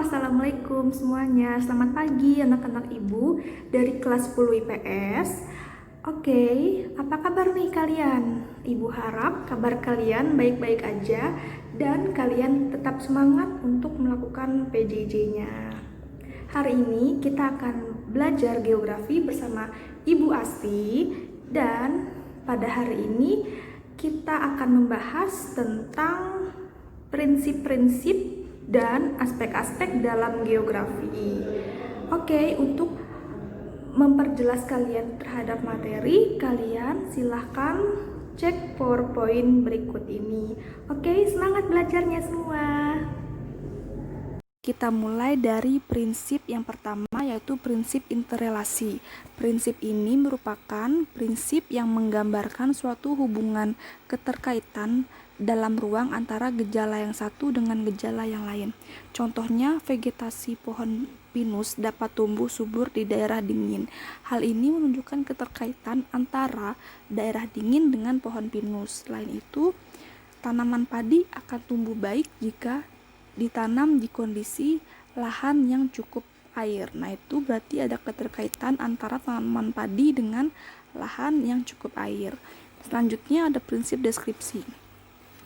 Assalamualaikum semuanya. Selamat pagi anak-anak ibu dari kelas 10 IPS. Oke, apa kabar nih kalian? Ibu harap kabar kalian baik-baik aja dan kalian tetap semangat untuk melakukan PJJ-nya. Hari ini kita akan belajar geografi bersama Ibu Asti dan pada hari ini kita akan membahas tentang prinsip-prinsip dan aspek-aspek dalam geografi. Oke, untuk memperjelas kalian terhadap materi, kalian silahkan cek PowerPoint berikut ini. Oke, semangat belajarnya semua. Kita mulai dari prinsip yang pertama, yaitu prinsip interrelasi. Prinsip ini merupakan prinsip yang menggambarkan suatu hubungan keterkaitan dalam ruang antara gejala yang satu dengan gejala yang lain. Contohnya, vegetasi pohon pinus dapat tumbuh subur di daerah dingin. Hal ini menunjukkan keterkaitan antara daerah dingin dengan pohon pinus. Selain itu, tanaman padi akan tumbuh baik jika ditanam di kondisi lahan yang cukup air. Nah, itu berarti ada keterkaitan antara tanaman padi dengan lahan yang cukup air. Selanjutnya ada prinsip deskripsi.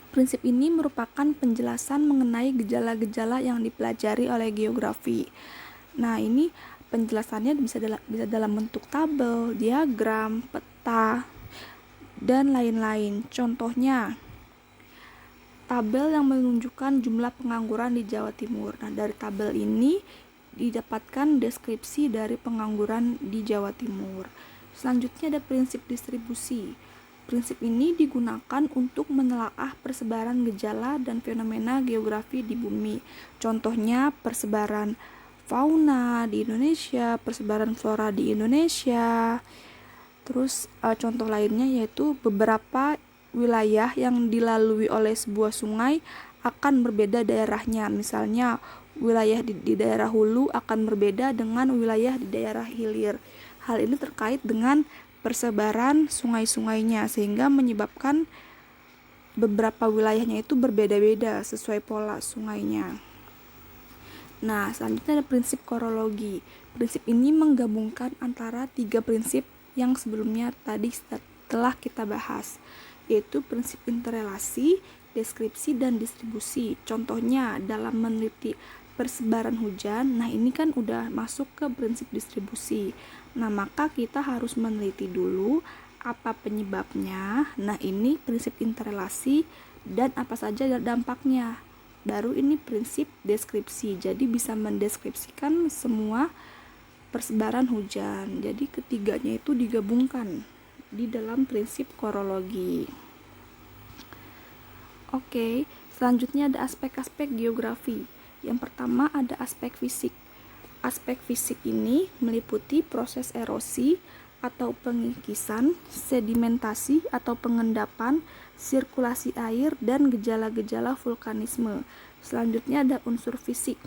Prinsip ini merupakan penjelasan mengenai gejala-gejala yang dipelajari oleh geografi. Nah, ini penjelasannya bisa dalam bentuk tabel, diagram, peta, dan lain-lain. Contohnya, tabel yang menunjukkan jumlah pengangguran di Jawa Timur. Nah, dari tabel ini didapatkan deskripsi dari pengangguran di Jawa Timur. Selanjutnya ada prinsip distribusi. Prinsip ini digunakan untuk menelaah persebaran gejala dan fenomena geografi di bumi. Contohnya persebaran fauna di Indonesia, persebaran flora di Indonesia. Terus contoh lainnya yaitu beberapa wilayah yang dilalui oleh sebuah sungai akan berbeda daerahnya. Misalnya wilayah di daerah hulu akan berbeda dengan wilayah di daerah hilir. Hal ini terkait dengan persebaran sungai-sungainya sehingga menyebabkan beberapa wilayahnya itu berbeda-beda sesuai pola sungainya. Nah, selanjutnya ada prinsip korologi. Prinsip ini menggabungkan antara tiga prinsip yang sebelumnya tadi telah kita bahas, yaitu prinsip interrelasi, deskripsi, dan distribusi. Contohnya dalam meneliti persebaran hujan, nah ini kan udah masuk ke prinsip distribusi. Nah, maka kita harus meneliti dulu apa penyebabnya. Nah, ini prinsip interrelasi dan apa saja dampaknya. Baru ini prinsip deskripsi. Jadi bisa mendeskripsikan semua persebaran hujan. Jadi ketiganya itu digabungkan di dalam prinsip korologi. Oke, selanjutnya ada aspek-aspek geografi. Yang pertama ada aspek fisik. Aspek fisik ini meliputi proses erosi atau pengikisan, sedimentasi atau pengendapan, sirkulasi air, dan gejala-gejala vulkanisme. Selanjutnya ada unsur fisik,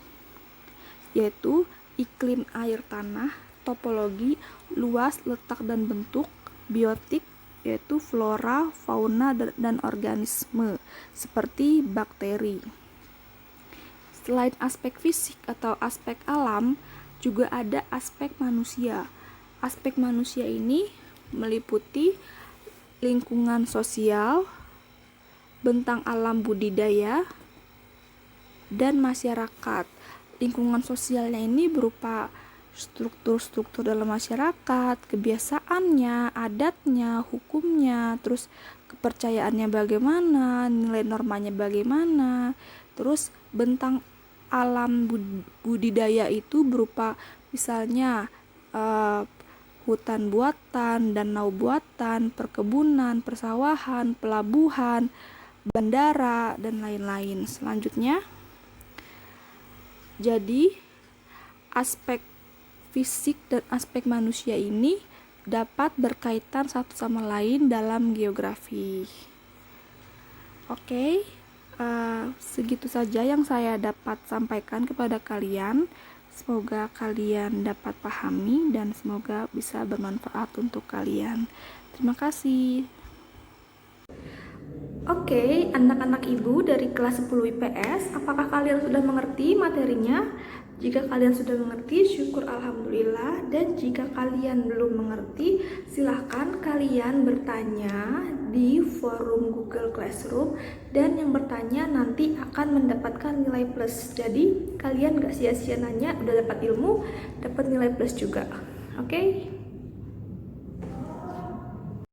yaitu iklim air tanah, topologi, luas, letak, dan bentuk, biotik, yaitu flora, fauna, dan organisme, seperti bakteri. Selain aspek fisik atau aspek alam, juga ada aspek manusia. Aspek manusia ini meliputi lingkungan sosial, bentang alam budidaya, dan masyarakat. Lingkungan sosialnya ini berupa struktur-struktur dalam masyarakat, kebiasaannya, adatnya, hukumnya, terus kepercayaannya bagaimana, nilai normanya bagaimana. Terus bentang alam budidaya itu berupa misalnya hutan buatan, danau buatan, perkebunan, persawahan, pelabuhan, bandara, dan lain-lain. Selanjutnya, jadi aspek fisik dan aspek manusia ini dapat berkaitan satu sama lain dalam geografi. Oke, segitu saja yang saya dapat sampaikan kepada kalian. Semoga kalian dapat pahami dan semoga bisa bermanfaat untuk kalian. Terima kasih. Oke, anak-anak ibu dari kelas 10 IPS, apakah kalian sudah mengerti materinya? Jika kalian sudah mengerti, syukur alhamdulillah. Dan jika kalian belum mengerti, silahkan kalian bertanya di forum Google Classroom. Dan yang bertanya nanti akan mendapatkan nilai plus. Jadi kalian gak sia-sia nanya, udah dapat ilmu, dapat nilai plus juga. Oke?